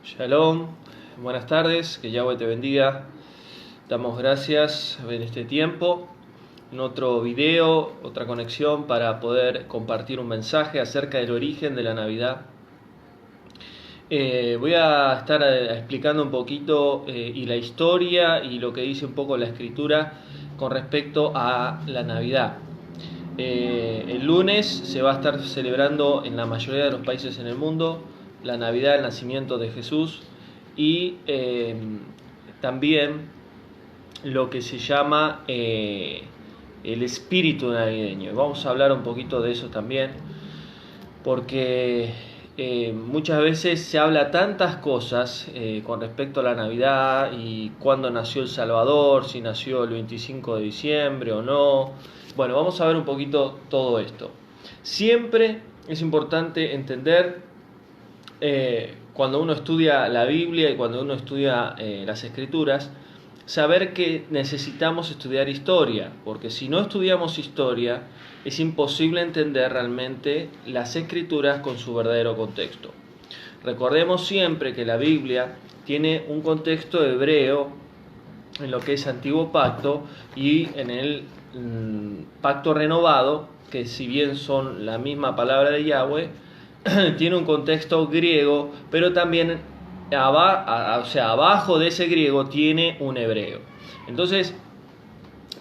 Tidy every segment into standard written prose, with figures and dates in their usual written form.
Shalom, buenas tardes, que Yahweh te bendiga. Damos gracias en este tiempo, en otro video, otra conexión para poder compartir un mensaje acerca del origen de la Navidad. Voy a estar explicando un poquito y la historia y lo que dice un poco la escritura con respecto a la Navidad. El lunes se va a estar celebrando en la mayoría de los países en el mundo la Navidad, el nacimiento de Jesús, y también lo que se llama el espíritu navideño. Vamos a hablar un poquito de eso también, porque muchas veces se habla tantas cosas con respecto a la Navidad y cuándo nació el Salvador, si nació el 25 de diciembre o no. Bueno, vamos a ver un poquito todo esto. Siempre es importante entender cuando uno estudia la Biblia y cuando uno estudia las Escrituras, saber que necesitamos estudiar historia, porque si no estudiamos historia, es imposible entender realmente las Escrituras con su verdadero contexto. Recordemos siempre que la Biblia tiene un contexto hebreo en lo que es Antiguo Pacto y en el Pacto Renovado, que si bien son la misma palabra de Yahweh, tiene un contexto griego, pero también abajo de ese griego tiene un hebreo. Entonces,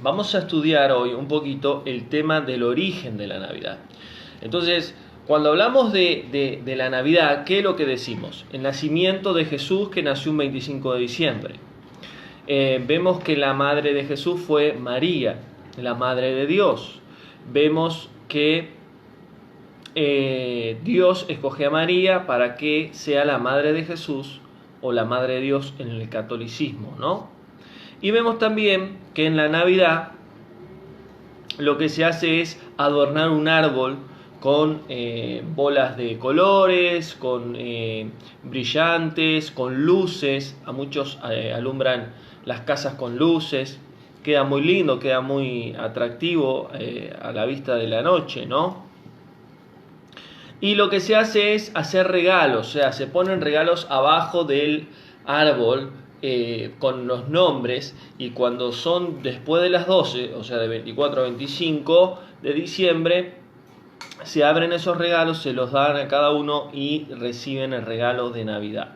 vamos a estudiar hoy un poquito el tema del origen de la Navidad. Entonces, cuando hablamos de la Navidad, ¿qué es lo que decimos? El nacimiento de Jesús, que nació un 25 de diciembre. Vemos que la madre de Jesús fue María, la madre de Dios. Vemos que Dios escoge a María para que sea la madre de Jesús o la madre de Dios en el catolicismo, ¿no? Y vemos también que en la Navidad lo que se hace es adornar un árbol con bolas de colores, con brillantes, con luces. A muchos alumbran las casas con luces. Queda muy lindo, queda muy atractivo a la vista de la noche, ¿no? Y lo que se hace es hacer regalos, o sea, se ponen regalos abajo del árbol con los nombres, y cuando son después de las 12, o sea, de 24 a 25 de diciembre, se abren esos regalos, se los dan a cada uno y reciben el regalo de Navidad.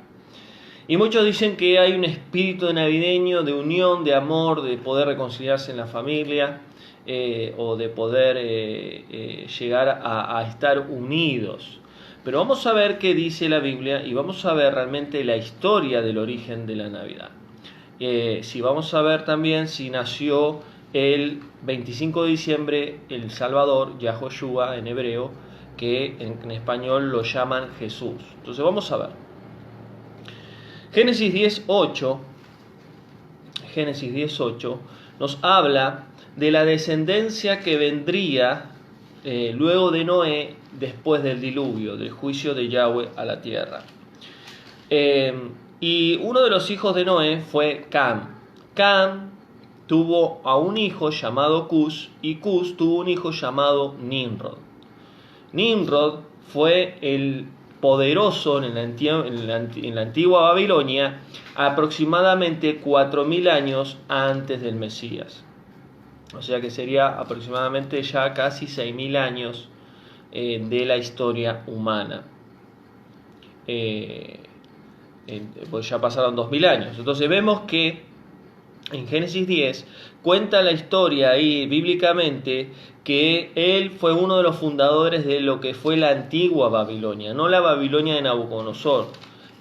Y muchos dicen que hay un espíritu navideño de unión, de amor, de poder reconciliarse en la familia, o de poder llegar a estar unidos. Pero vamos a ver qué dice la Biblia y vamos a ver realmente la historia del origen de la Navidad. Si vamos a ver también si nació el 25 de diciembre el Salvador, Yahoshua en hebreo, que en español lo llaman Jesús. Entonces vamos a ver. Génesis 10:8 nos habla de la descendencia que vendría luego de Noé, después del diluvio, del juicio de Yahweh a la tierra. Y uno de los hijos de Noé fue Cam. Cam tuvo a un hijo llamado Cus, y Cus tuvo un hijo llamado Nimrod. Nimrod fue el poderoso en la antigua Babilonia aproximadamente 4000 años antes del Mesías. O sea que sería aproximadamente ya casi 6000 años de la historia humana. Pues ya pasaron 2000 años. Entonces vemos que en Génesis 10 cuenta la historia ahí bíblicamente que él fue uno de los fundadores de lo que fue la antigua Babilonia, no la Babilonia de Nabucodonosor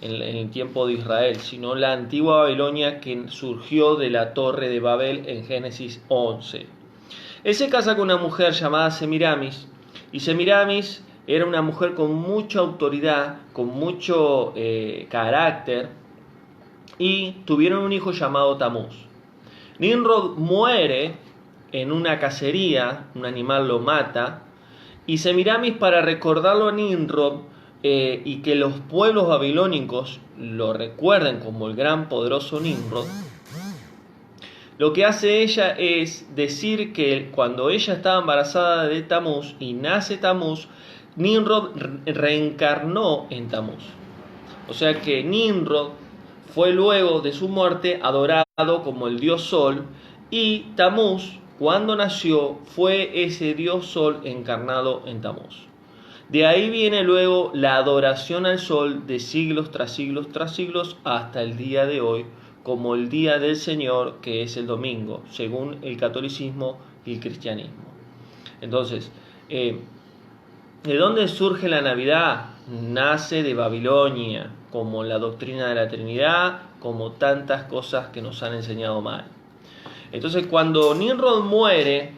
en el tiempo de Israel, sino la antigua Babilonia que surgió de la torre de Babel en Génesis 11. Él se casa con una mujer llamada Semiramis, y Semiramis era una mujer con mucha autoridad, con mucho carácter, y tuvieron un hijo llamado Tamuz. Nimrod muere en una cacería, un animal lo mata, y Semiramis, para recordarlo a Nimrod y que los pueblos babilónicos lo recuerden como el gran poderoso Nimrod, lo que hace ella es decir que cuando ella estaba embarazada de Tamuz y nace Tamuz, Nimrod reencarnó en Tamuz. O sea que Nimrod fue luego de su muerte adorado como el dios Sol, y Tamuz, cuando nació, fue ese dios Sol encarnado en Tamuz. De ahí viene luego la adoración al Sol de siglos tras siglos tras siglos hasta el día de hoy, como el día del Señor, que es el domingo, según el catolicismo y el cristianismo. Entonces, ¿de dónde surge la Navidad? Nace de Babilonia, como la doctrina de la Trinidad, como tantas cosas que nos han enseñado mal. Entonces, cuando Nimrod muere,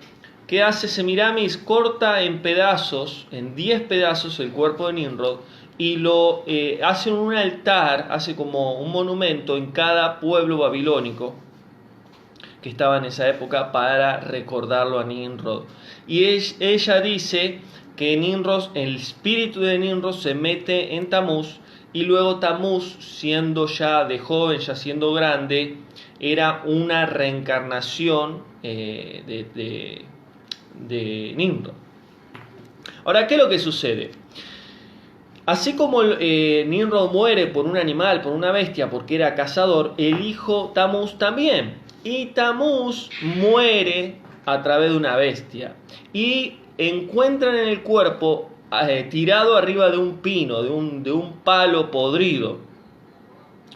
¿qué hace Semiramis? Corta en pedazos, en 10 pedazos, el cuerpo de Nimrod y lo hace en un altar, hace como un monumento en cada pueblo babilónico que estaba en esa época para recordarlo a Nimrod. Y ella dice que Nimrod, el espíritu de Nimrod se mete en Tamuz, y luego Tamuz, siendo ya de joven, ya siendo grande, era una reencarnación de Nimrod. Ahora, ¿qué es lo que sucede? Así como Nimrod muere por un animal, por una bestia, porque era cazador, el hijo Tamuz también. Y Tamuz muere a través de una bestia. Y encuentran en el cuerpo tirado arriba de un pino, de un palo podrido.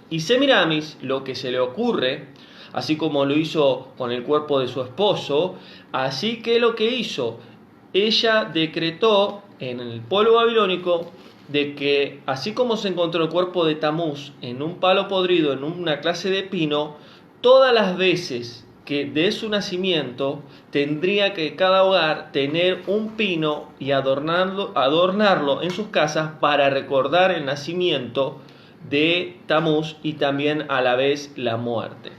Y Semiramis, lo que se le ocurre, así como lo hizo con el cuerpo de su esposo, así que lo que hizo, ella decretó en el pueblo babilónico de que así como se encontró el cuerpo de Tamuz en un palo podrido, en una clase de pino, todas las veces que de su nacimiento tendría que cada hogar tener un pino y adornarlo en sus casas para recordar el nacimiento de Tamuz y también a la vez la muerte.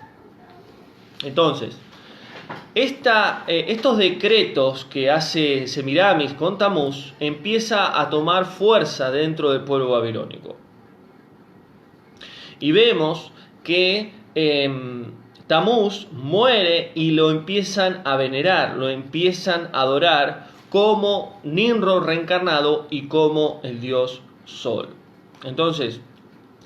Entonces, estos decretos que hace Semiramis con Tamuz empieza a tomar fuerza dentro del pueblo babilónico. Y vemos que Tamuz muere y lo empiezan a venerar, lo empiezan a adorar como Nimrod reencarnado y como el dios Sol. Entonces,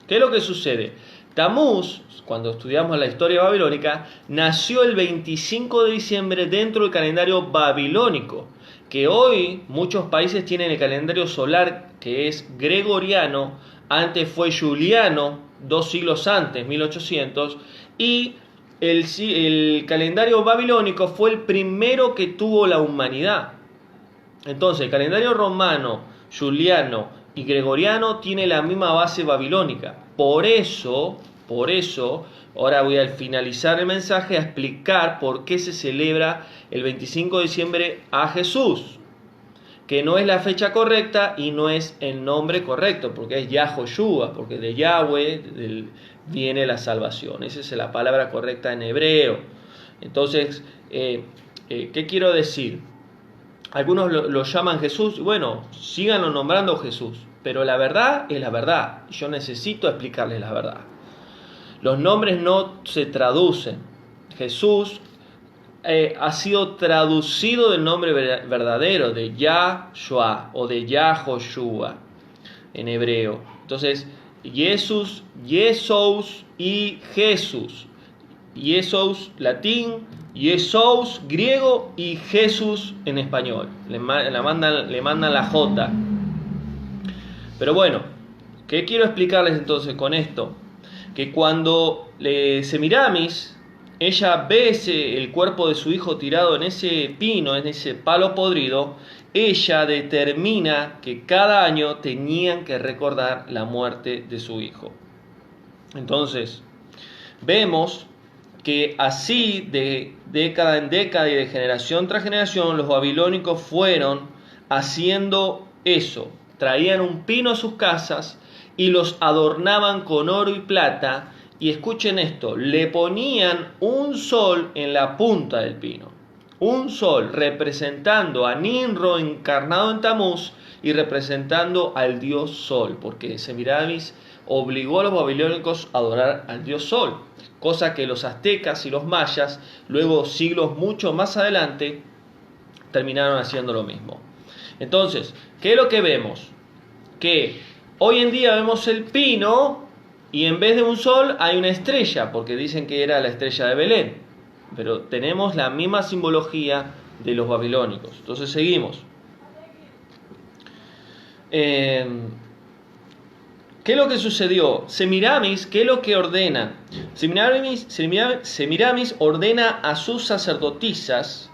¿qué es lo que sucede? Tamuz, cuando estudiamos la historia babilónica, nació el 25 de diciembre dentro del calendario babilónico, que hoy muchos países tienen el calendario solar que es gregoriano, antes fue juliano, 2 siglos antes, 1800, y el calendario babilónico fue el primero que tuvo la humanidad. Entonces, el calendario romano, juliano y gregoriano tiene la misma base babilónica. Por eso, ahora voy a finalizar el mensaje a explicar por qué se celebra el 25 de diciembre a Jesús, que no es la fecha correcta y no es el nombre correcto, porque es Yahoshua, porque de Yahweh viene la salvación. Esa es la palabra correcta en hebreo. Entonces, ¿qué quiero decir? Algunos lo llaman Jesús, bueno, síganlo nombrando Jesús, pero la verdad es la verdad, y yo necesito explicarles la verdad. Los nombres no se traducen. Jesús ha sido traducido del nombre verdadero, de Yahshua o de Yahoshua en hebreo. Entonces, Jesús y Jesús. Jesús latín, Jesús griego y Jesús en español. Le mandan la J. Pero bueno, ¿qué quiero explicarles entonces con esto? Que cuando Semiramis, ella ve el cuerpo de su hijo tirado en ese pino, en ese palo podrido, ella determina que cada año tenían que recordar la muerte de su hijo. Entonces, vemos que así de década en década y de generación tras generación los babilónicos fueron haciendo eso. Traían un pino a sus casas y los adornaban con oro y plata, y escuchen esto, le ponían un sol en la punta del pino. Un sol representando a Nimrod encarnado en Tamuz y representando al dios Sol, porque Semiramis obligó a los babilónicos a adorar al dios Sol, cosa que los aztecas y los mayas, luego siglos mucho más adelante, terminaron haciendo lo mismo. Entonces, ¿qué es lo que vemos? Que Hoy en día vemos el pino y en vez de un sol hay una estrella, porque dicen que era la estrella de Belén. Pero tenemos la misma simbología de los babilónicos. Entonces seguimos. ¿Qué es lo que sucedió? Semiramis, ¿qué es lo que ordena? Semiramis ordena a sus sacerdotisas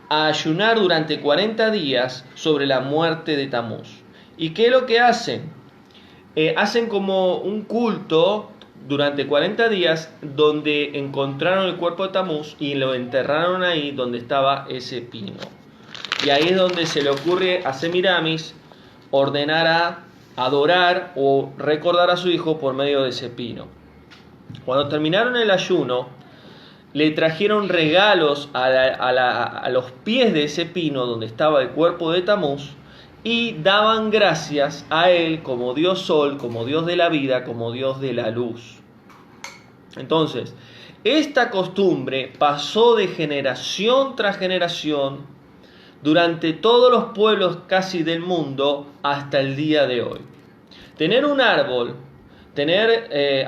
a ayunar durante 40 días sobre la muerte de Tamuz. ¿Y qué es lo que hacen? Hacen como un culto durante 40 días donde encontraron el cuerpo de Tamuz y lo enterraron ahí donde estaba ese pino. Y ahí es donde se le ocurre a Semiramis ordenar a adorar o recordar a su hijo por medio de ese pino. Cuando terminaron el ayuno, le trajeron regalos a los pies de ese pino donde estaba el cuerpo de Tamuz y daban gracias a él como Dios Sol, como Dios de la vida, como Dios de la luz. Entonces, esta costumbre pasó de generación tras generación durante todos los pueblos casi del mundo hasta el día de hoy. Tener un árbol,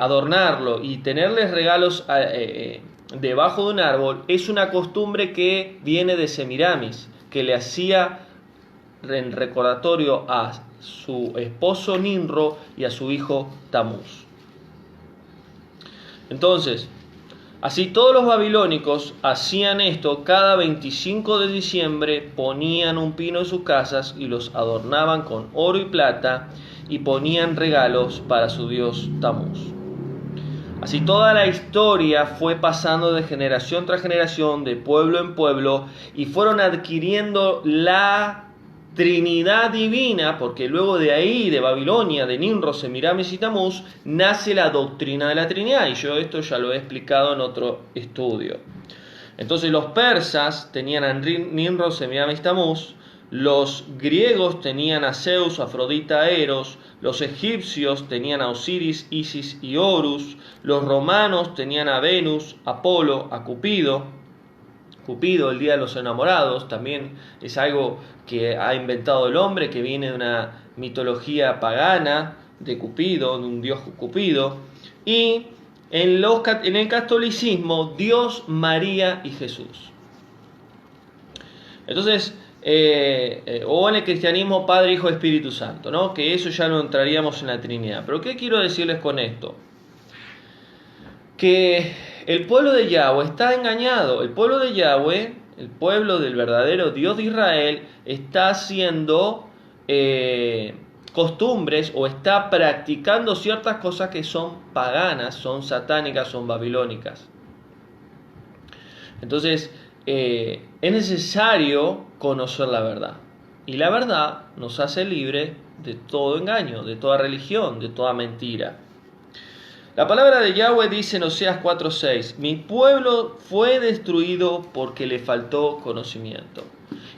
adornarlo y tenerles regalos debajo de un árbol es una costumbre que viene de Semiramis, que le hacía en recordatorio a su esposo Nimro y a su hijo Tamuz. Entonces, así todos los babilónicos hacían esto. Cada 25 de diciembre ponían un pino en sus casas y los adornaban con oro y plata y ponían regalos para su dios Tamuz. Así toda la historia fue pasando de generación tras generación, de pueblo en pueblo, y fueron adquiriendo la Trinidad divina, porque luego de ahí, de Babilonia, de Nimrod, Semiramis y Tamuz, nace la doctrina de la Trinidad, y yo esto ya lo he explicado en otro estudio. Entonces los persas tenían a Nimrod, Semiramis y Tamuz, los griegos tenían a Zeus, Afrodita, Eros, los egipcios tenían a Osiris, Isis y Horus, los romanos tenían a Venus, Apolo, a Cupido, el día de los enamorados, también es algo que ha inventado el hombre, que viene de una mitología pagana de Cupido, de un dios Cupido, y en el catolicismo, Dios, María y Jesús. Entonces, o en el cristianismo, Padre, Hijo, Espíritu Santo, ¿no? Que eso ya no entraríamos en la Trinidad. Pero ¿qué quiero decirles con esto? Que el pueblo de Yahweh está engañado. El pueblo de Yahweh, el pueblo del verdadero Dios de Israel, está haciendo costumbres o está practicando ciertas cosas que son paganas, son satánicas, son babilónicas. Entonces, es necesario conocer la verdad. Y la verdad nos hace libre de todo engaño, de toda religión, de toda mentira. La palabra de Yahweh dice en Oseas 4:6: mi pueblo fue destruido porque le faltó conocimiento.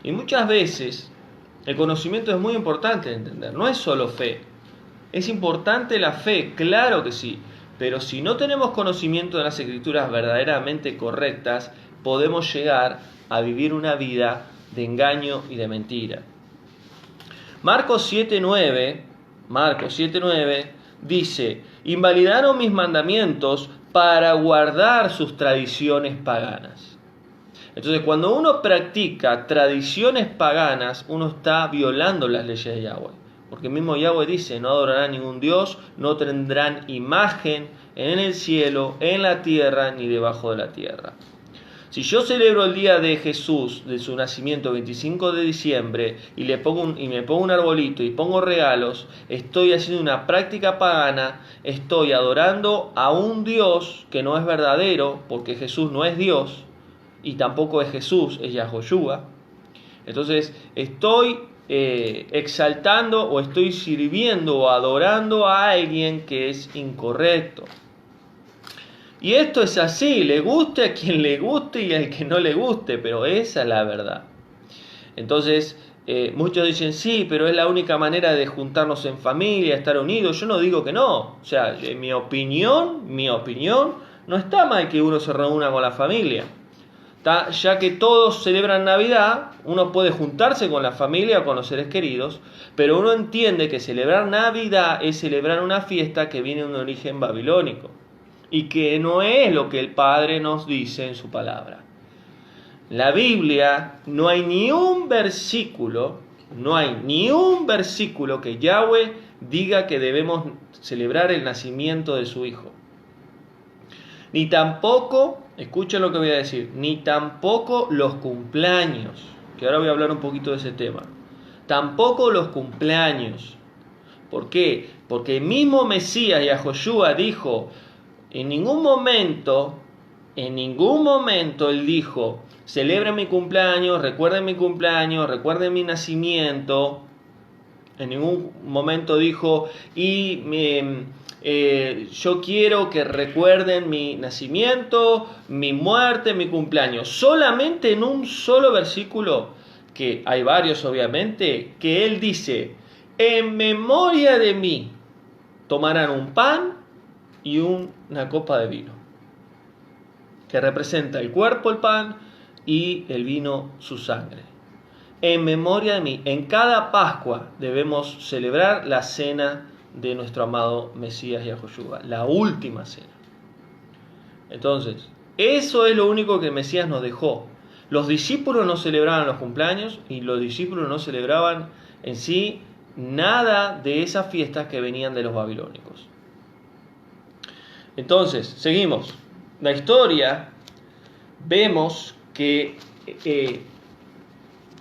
Y muchas veces el conocimiento es muy importante de entender, no es solo fe. Es importante la fe, claro que sí, pero si no tenemos conocimiento de las escrituras verdaderamente correctas, podemos llegar a vivir una vida de engaño y de mentira. Marcos 7:9 dice: invalidaron mis mandamientos para guardar sus tradiciones paganas. Entonces, cuando uno practica tradiciones paganas, uno está violando las leyes de Yahweh. Porque el mismo Yahweh dice: no adorarán ningún Dios, no tendrán imagen en el cielo, en la tierra, ni debajo de la tierra. Si yo celebro el día de Jesús, de su nacimiento, 25 de diciembre, y me pongo un arbolito y pongo regalos, estoy haciendo una práctica pagana, estoy adorando a un Dios que no es verdadero, porque Jesús no es Dios, y tampoco es Jesús, es Yahoshua. Entonces estoy exaltando o estoy sirviendo o adorando a alguien que es incorrecto. Y esto es así, le guste a quien le guste y al que no le guste, pero esa es la verdad. Entonces, muchos dicen, sí, pero es la única manera de juntarnos en familia, estar unidos. Yo no digo que no. O sea, mi opinión, no está mal que uno se reúna con la familia. Ya que todos celebran Navidad, uno puede juntarse con la familia o con los seres queridos, pero uno entiende que celebrar Navidad es celebrar una fiesta que viene de un origen babilónico y que no es lo que el Padre nos dice en su palabra. En la Biblia no hay ni un versículo que Yahweh diga que debemos celebrar el nacimiento de su Hijo. Ni tampoco, escuchen lo que voy a decir, ni tampoco los cumpleaños, que ahora voy a hablar un poquito de ese tema. Tampoco los cumpleaños. ¿Por qué? Porque el mismo Mesías, Yahoshua, dijo, en ningún momento él dijo, celebren mi cumpleaños, recuerden mi nacimiento. En ningún momento dijo, yo quiero que recuerden mi nacimiento, mi muerte, mi cumpleaños. Solamente en un solo versículo, que hay varios obviamente, que él dice, en memoria de mí tomarán un pan y una copa de vino, que representa el cuerpo, el pan, y el vino, su sangre. En memoria de mí. En cada Pascua debemos celebrar la cena de nuestro amado Mesías Yahoshua, la última cena. Entonces, eso es lo único que el Mesías nos dejó. Los discípulos no celebraban los cumpleaños y los discípulos no celebraban en sí nada de esas fiestas que venían de los babilónicos. Entonces, seguimos. La historia, vemos que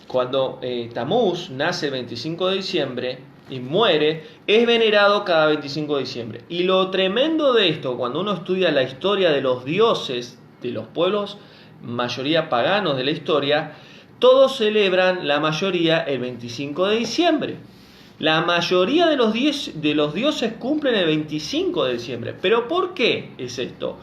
cuando Tamuz nace el 25 de diciembre y muere, es venerado cada 25 de diciembre. Y lo tremendo de esto, cuando uno estudia la historia de los dioses de los pueblos, mayoría paganos de la historia, todos celebran, la mayoría, el 25 de diciembre. La mayoría de los dioses cumplen el 25 de diciembre. ¿Pero por qué es esto?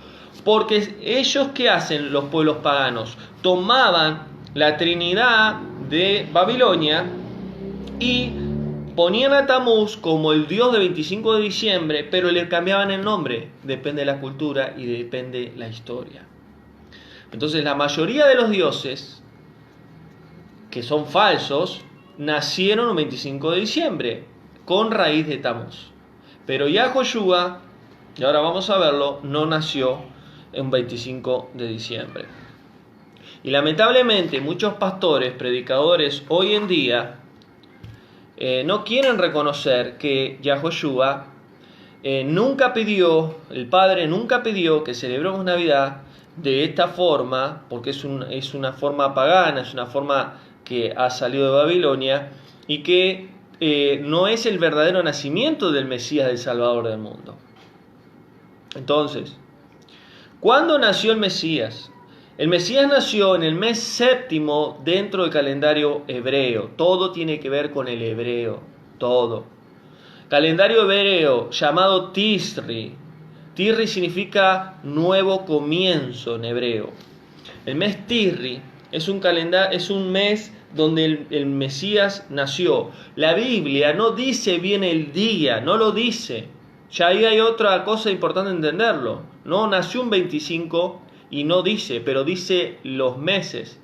Porque ellos, ¿qué hacen los pueblos paganos? Tomaban la Trinidad de Babilonia y ponían a Tamuz como el dios de 25 de diciembre, pero le cambiaban el nombre. Depende de la cultura y depende de la historia. Entonces la mayoría de los dioses, que son falsos, nacieron el 25 de diciembre, con raíz de Tamuz. Pero Yahoshua, y ahora vamos a verlo, no nació en 25 de diciembre. Y lamentablemente muchos pastores, predicadores hoy en día no quieren reconocer que Yahoshua el Padre nunca pidió que celebremos Navidad de esta forma, porque es una forma pagana, es una forma que ha salido de Babilonia y que no es el verdadero nacimiento del Mesías, del Salvador del mundo. Entonces, ¿cuándo nació el Mesías? El Mesías nació en el mes séptimo dentro del calendario hebreo. Todo tiene que ver con el hebreo, todo. Calendario hebreo llamado Tisri. Tisri significa nuevo comienzo en hebreo. El mes Tisri es un mes donde el Mesías nació. La Biblia no dice bien el día, no lo dice. Ya ahí hay otra cosa importante entenderlo. No nació un 25 y no dice, pero dice los meses.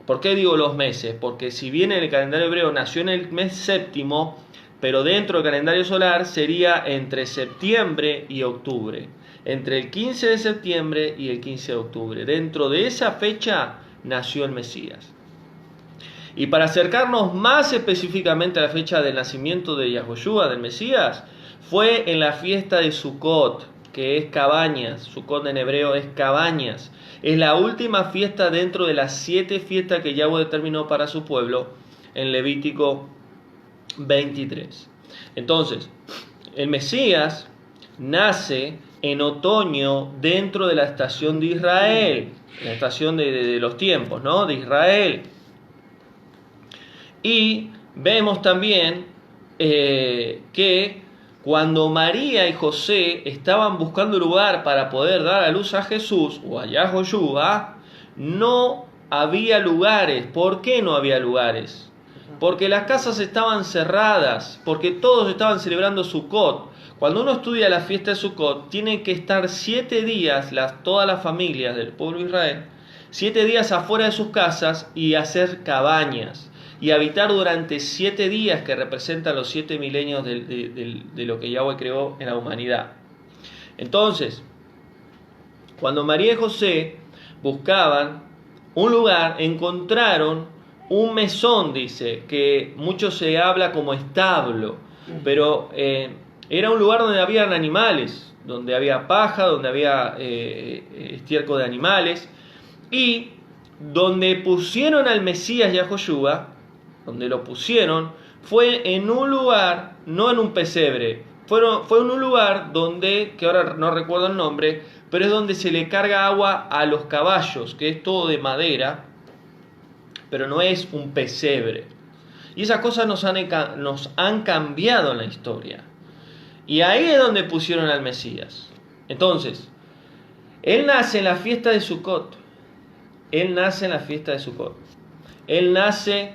¿Por qué digo los meses? Porque si bien en el calendario hebreo nació en el mes séptimo, pero dentro del calendario solar sería entre septiembre y octubre. Entre el 15 de septiembre y el 15 de octubre. Dentro de esa fecha nació el Mesías. Y para acercarnos más específicamente a la fecha del nacimiento de Yahoshua, del Mesías, fue en la fiesta de Sukkot, que es cabañas. Sukkot en hebreo es cabañas. Es la última fiesta dentro de las 7 fiestas que Yahweh determinó para su pueblo en Levítico 23. Entonces, el Mesías nace en otoño dentro de la estación de Israel, la estación de los tiempos, ¿no? De Israel. Y vemos también que cuando María y José estaban buscando lugar para poder dar a luz a Jesús o a Yahoshua, no había lugares. ¿Por qué no había lugares? Porque las casas estaban cerradas, porque todos estaban celebrando Sukkot. Cuando uno estudia la fiesta de Sukkot, tienen que estar 7 días todas las familias del pueblo de Israel 7 días afuera de sus casas y hacer cabañas y habitar durante 7 días, que representan los 7 milenios de lo que Yahweh creó en la humanidad. Entonces, cuando María y José buscaban un lugar, encontraron un mesón, dice, que mucho se habla como establo, pero era un lugar donde habían animales, donde había paja, donde había estiércol de animales, y donde pusieron al Mesías Yahoshua, donde lo pusieron, fue en un lugar, no en un pesebre, fue en un lugar donde, que ahora no recuerdo el nombre, pero es donde se le carga agua a los caballos, que es todo de madera, pero no es un pesebre. Y esas cosas nos han cambiado en la historia. Y ahí es donde pusieron al Mesías. Entonces, Él nace en la fiesta de Sukkot. Él nace en la fiesta de Sukkot. Él nace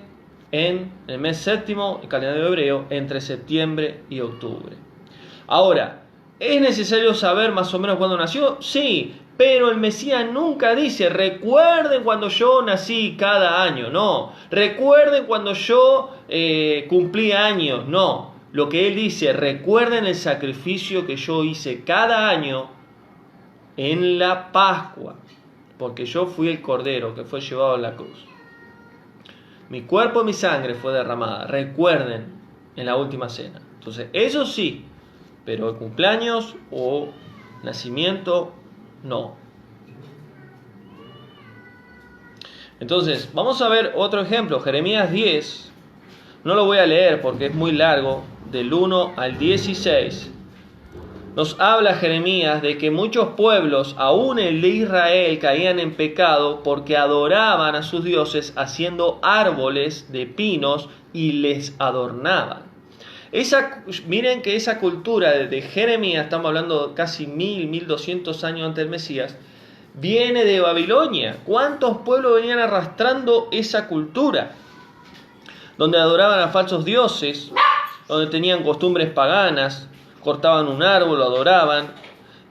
en el mes séptimo, el calendario hebreo, entre septiembre y octubre. Ahora, ¿es necesario saber más o menos cuándo nació? Sí, pero el Mesías nunca dice, recuerden cuando yo nací cada año. No, recuerden cuando yo cumplí años. No, lo que él dice, recuerden el sacrificio que yo hice cada año en la Pascua, porque yo fui el cordero que fue llevado a la cruz. Mi cuerpo y mi sangre fue derramada. Recuerden en la última cena. Entonces, eso sí, pero el cumpleaños o nacimiento, no. Entonces, vamos a ver otro ejemplo. Jeremías 10. No lo voy a leer porque es muy largo. Del 1 al 16. Nos habla Jeremías de que muchos pueblos, aún el de Israel, caían en pecado porque adoraban a sus dioses haciendo árboles de pinos y les adornaban. Miren que esa cultura de Jeremías, estamos hablando casi 1200 años antes del Mesías, viene de Babilonia. ¿Cuántos pueblos venían arrastrando esa cultura? Donde adoraban a falsos dioses, donde tenían costumbres paganas, cortaban un árbol, lo adoraban.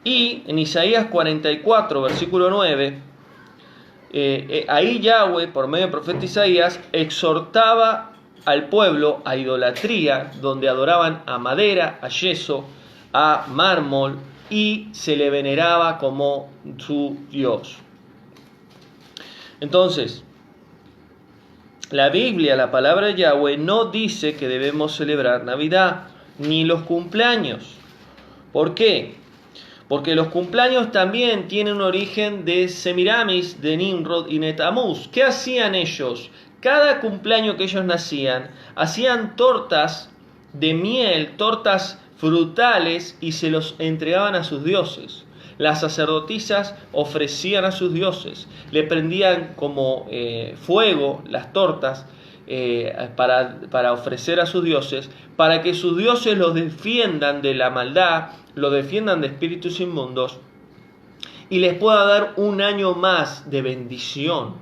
Y en Isaías 44, versículo 9, ahí Yahweh, por medio del profeta Isaías, exhortaba al pueblo a idolatría, donde adoraban a madera, a yeso, a mármol, y se le veneraba como su Dios. Entonces, la Biblia, la palabra de Yahweh, no dice que debemos celebrar Navidad ni los cumpleaños. ¿Por qué? Porque los cumpleaños también tienen un origen de Semiramis, de Nimrod y Netamuz. ¿Qué hacían ellos? Cada cumpleaños que ellos nacían, hacían tortas de miel, tortas frutales, y se los entregaban a sus dioses. Las sacerdotisas ofrecían a sus dioses, le prendían como fuego las tortas para ofrecer a sus dioses, para que sus dioses los defiendan de la maldad, los defiendan de espíritus inmundos y les pueda dar un año más de bendición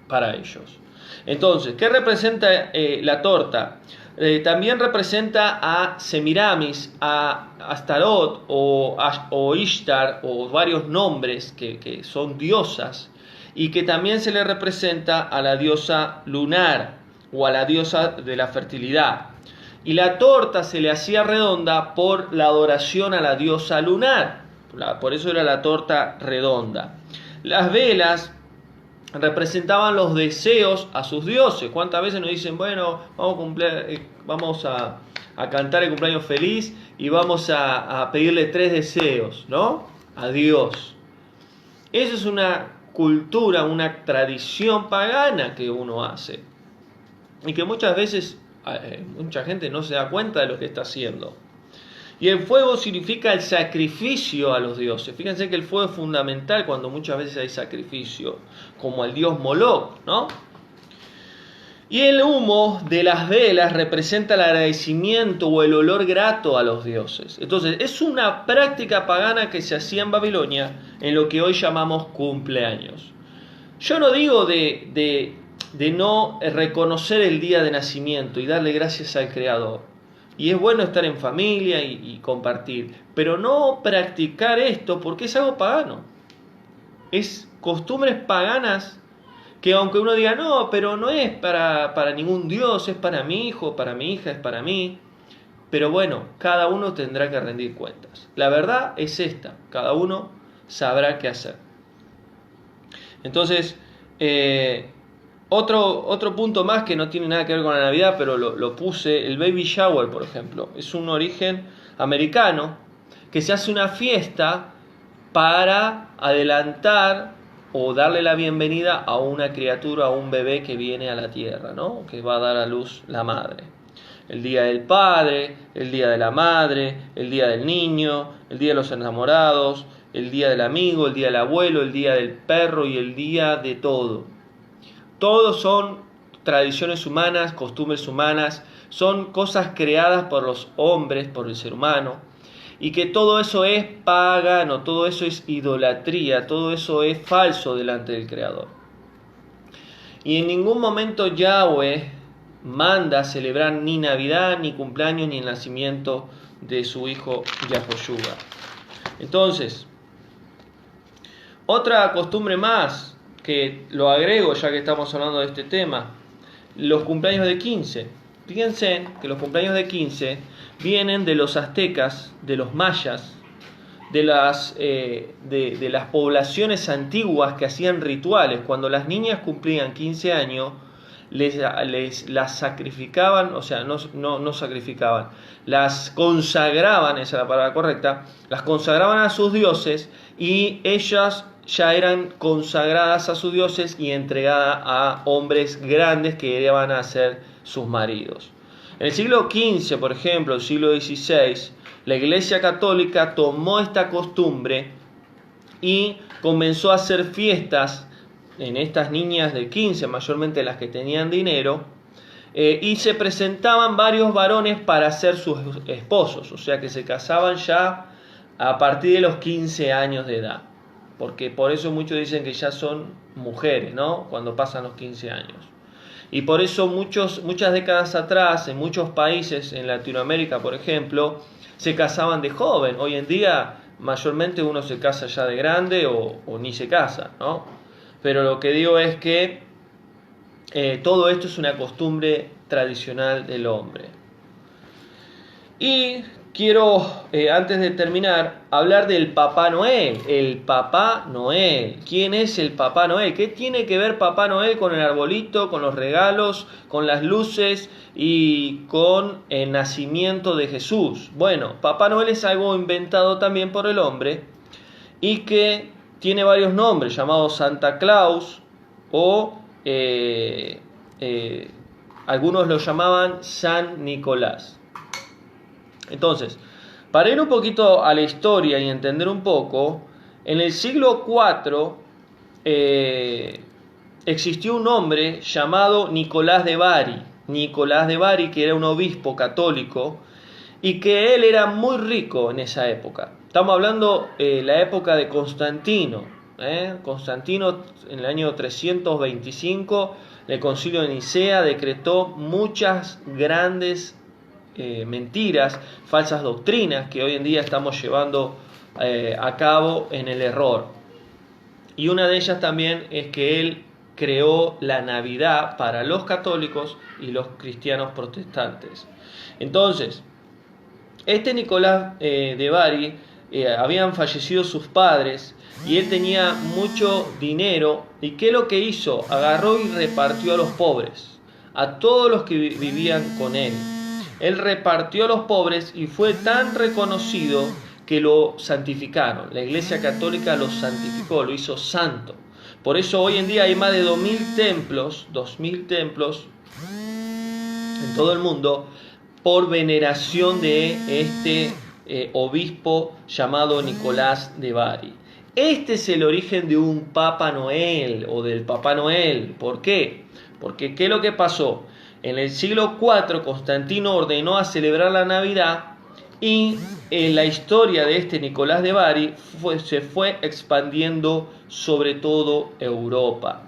para ellos. Entonces, ¿qué representa la torta? También representa a Semiramis, a Astarot o Ishtar, o varios nombres que son diosas, y que también se le representa a la diosa lunar o a la diosa de la fertilidad. Y la torta se le hacía redonda por la adoración a la diosa lunar, por eso era la torta redonda. Las velas representaban los deseos a sus dioses. ¿Cuántas veces nos dicen, bueno, vamos a cantar el cumpleaños feliz y vamos a pedirle 3 deseos, ¿no? A Dios. Eso es una cultura, una tradición pagana que uno hace. Y que muchas veces mucha gente no se da cuenta de lo que está haciendo. Y el fuego significa el sacrificio a los dioses. Fíjense que el fuego es fundamental cuando muchas veces hay sacrificio, como el dios Moloch, ¿no? Y el humo de las velas representa el agradecimiento o el olor grato a los dioses. Entonces, es una práctica pagana que se hacía en Babilonia en lo que hoy llamamos cumpleaños. Yo no digo de no reconocer el día de nacimiento y darle gracias al Creador. Y es bueno estar en familia y compartir, pero no practicar esto porque es algo pagano. es costumbres paganas que aunque uno diga, no, pero no es para ningún dios, es para mi hijo, para mi hija, es para mí. Pero bueno, cada uno tendrá que rendir cuentas. La verdad es esta, cada uno sabrá qué hacer. Entonces, otro punto más que no tiene nada que ver con la Navidad, pero lo puse, el baby shower, por ejemplo. Es un origen americano que se hace una fiesta para adelantar o darle la bienvenida a una criatura, a un bebé que viene a la tierra, ¿no? Que va a dar a luz la madre. El día del padre, el día de la madre, el día del niño, el día de los enamorados, el día del amigo, el día del abuelo, el día del perro y el día de todo. Todos son tradiciones humanas, costumbres humanas, son cosas creadas por los hombres, por el ser humano, y que todo eso es pagano, todo eso es idolatría, todo eso es falso delante del Creador. Y en ningún momento Yahweh manda a celebrar ni Navidad, ni cumpleaños, ni el nacimiento de su hijo Yahoshua. Entonces, otra costumbre más, que lo agrego ya que estamos hablando de este tema, los cumpleaños de 15. Fíjense que los cumpleaños de 15 vienen de los aztecas, de los mayas, de las poblaciones antiguas que hacían rituales. Cuando las niñas cumplían 15 años, las sacrificaban, o sea, no sacrificaban, las consagraban, esa es la palabra correcta, las consagraban a sus dioses y ellas ya eran consagradas a sus dioses y entregadas a hombres grandes que iban a ser sus maridos. En el siglo XV, por ejemplo, el siglo XVI, la Iglesia Católica tomó esta costumbre y comenzó a hacer fiestas en estas niñas de 15, mayormente las que tenían dinero, y se presentaban varios varones para ser sus esposos, o sea que se casaban ya a partir de los 15 años de edad, porque por eso muchos dicen que ya son mujeres, ¿no? Cuando pasan los 15 años. Y por eso muchas décadas atrás, en muchos países, en Latinoamérica por ejemplo, se casaban de joven. Hoy en día mayormente uno se casa ya de grande o ni se casa, ¿no? Pero lo que digo es que todo esto es una costumbre tradicional del hombre. Y quiero, antes de terminar, hablar del Papá Noel. El Papá Noel. ¿Quién es el Papá Noel? ¿Qué tiene que ver Papá Noel con el arbolito, con los regalos, con las luces y con el nacimiento de Jesús? Bueno, Papá Noel es algo inventado también por el hombre y que tiene varios nombres, llamados Santa Claus o algunos lo llamaban San Nicolás. Entonces, para ir un poquito a la historia y entender un poco, en el siglo IV existió un hombre llamado Nicolás de Bari. Nicolás de Bari, que era un obispo católico y que él era muy rico en esa época. Estamos hablando de la época de Constantino. Constantino, en el año 325, el concilio de Nicea decretó muchas grandes mentiras, falsas doctrinas que hoy en día estamos llevando a cabo en el error. Y una de ellas también es que él creó la Navidad para los católicos y los cristianos protestantes. Entonces, este Nicolás de Bari, habían fallecido sus padres y él tenía mucho dinero. ¿Y qué es lo que hizo? Agarró y repartió a los pobres, a todos los que vivían con él. Él repartió a los pobres y fue tan reconocido que lo santificaron. La Iglesia Católica lo santificó, lo hizo santo. Por eso hoy en día hay más de 2000 templos en todo el mundo por veneración de este obispo llamado Nicolás de Bari. Este es el origen de un Papa Noel o del Papá Noel. ¿Por qué? Porque ¿qué es lo que pasó? En el siglo IV Constantino ordenó a celebrar la Navidad y la historia de este Nicolás de Bari se fue expandiendo sobre todo Europa.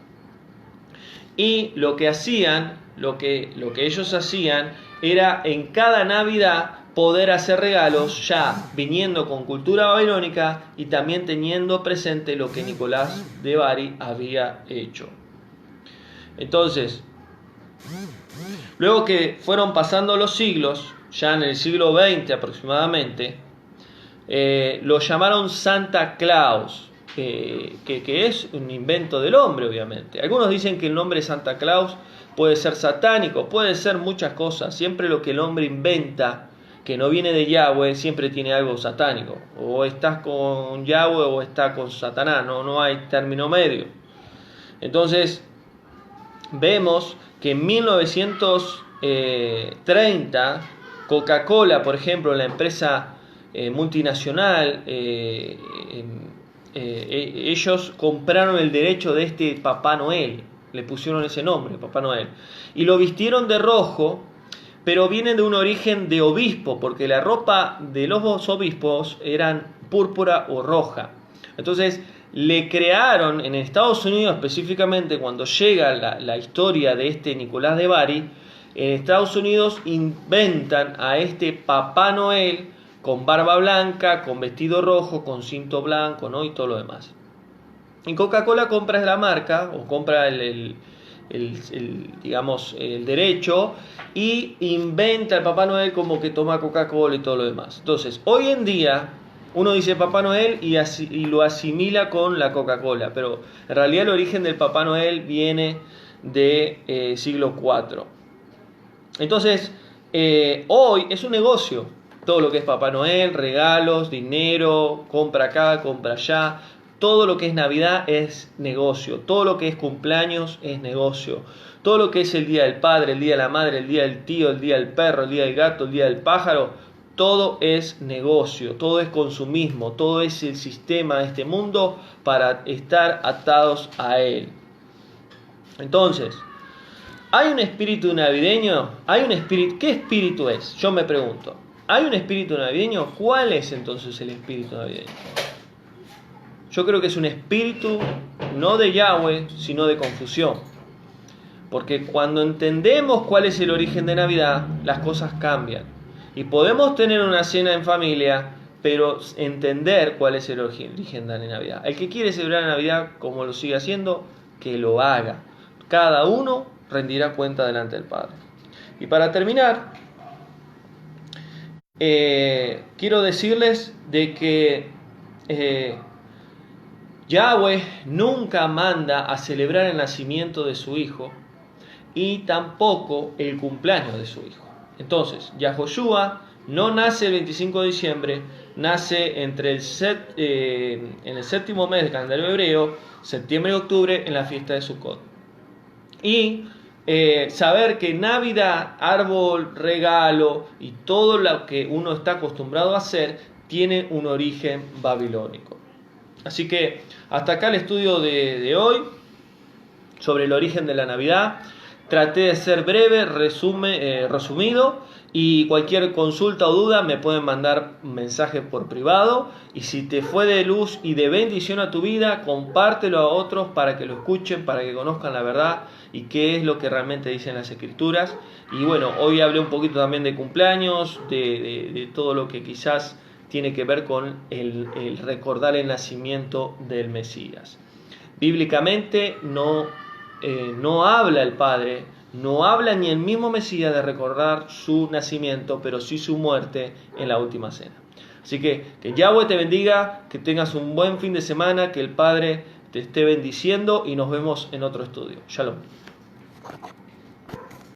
Y lo que hacían, lo que ellos hacían era en cada Navidad poder hacer regalos ya viniendo con cultura babilónica y también teniendo presente lo que Nicolás de Bari había hecho. Entonces, luego que fueron pasando los siglos, ya en el siglo XX aproximadamente, lo llamaron Santa Claus, que es un invento del hombre, obviamente. Algunos dicen que el nombre Santa Claus puede ser satánico, puede ser muchas cosas. Siempre lo que el hombre inventa, que no viene de Yahweh, siempre tiene algo satánico. O estás con Yahweh o estás con Satanás, no hay término medio. Entonces, vemos que en 1930, Coca-Cola, por ejemplo, la empresa multinacional, ellos compraron el derecho de este Papá Noel, le pusieron ese nombre, Papá Noel, y lo vistieron de rojo, pero vienen de un origen de obispo, porque la ropa de los obispos eran púrpura o roja. Entonces le crearon en Estados Unidos, específicamente cuando llega la historia de este Nicolás de Bari, en Estados Unidos inventan a este Papá Noel con barba blanca, con vestido rojo, con cinto blanco, ¿no? Y todo lo demás. Y Coca-Cola compra la marca, o compra digamos, el derecho, y inventa al Papá Noel como que toma Coca-Cola y todo lo demás. Entonces, hoy en día, uno dice Papá Noel y lo asimila con la Coca-Cola, pero en realidad el origen del Papá Noel viene de siglo IV. Entonces, hoy es un negocio. Todo lo que es Papá Noel, regalos, dinero, compra acá, compra allá. Todo lo que es Navidad es negocio. Todo lo que es cumpleaños es negocio. Todo lo que es el Día del Padre, el Día de la Madre, el Día del Tío, el Día del Perro, el Día del Gato, el Día del Pájaro, todo es negocio, todo es consumismo, todo es el sistema de este mundo para estar atados a él. Entonces, ¿hay un espíritu navideño? ¿Qué espíritu es? Yo me pregunto. ¿Hay un espíritu navideño? ¿Cuál es entonces el espíritu navideño? Yo creo que es un espíritu no de Yahweh, sino de confusión. Porque cuando entendemos cuál es el origen de Navidad, las cosas cambian. Y podemos tener una cena en familia, pero entender cuál es el origen de Navidad. El que quiere celebrar Navidad como lo sigue haciendo, que lo haga. Cada uno rendirá cuenta delante del Padre. Y para terminar, quiero decirles de que Yahweh nunca manda a celebrar el nacimiento de su hijo y tampoco el cumpleaños de su hijo. Entonces, Yahoshua no nace el 25 de diciembre, nace en el séptimo mes del calendario hebreo, septiembre y octubre, en la fiesta de Sukkot. Y saber que Navidad, árbol, regalo y todo lo que uno está acostumbrado a hacer tiene un origen babilónico. Así que hasta acá el estudio de hoy sobre el origen de la Navidad. Traté de ser breve, resumido, y cualquier consulta o duda me pueden mandar un mensaje por privado. Y si te fue de luz y de bendición a tu vida, compártelo a otros para que lo escuchen, para que conozcan la verdad y qué es lo que realmente dicen las Escrituras. Y bueno, hoy hablé un poquito también de cumpleaños, de todo lo que quizás tiene que ver con el recordar el nacimiento del Mesías. Bíblicamente no habla el Padre, no habla ni el mismo Mesías de recordar su nacimiento, pero sí su muerte en la última cena. Así que Yahweh te bendiga, que tengas un buen fin de semana, que el Padre te esté bendiciendo y nos vemos en otro estudio. Shalom.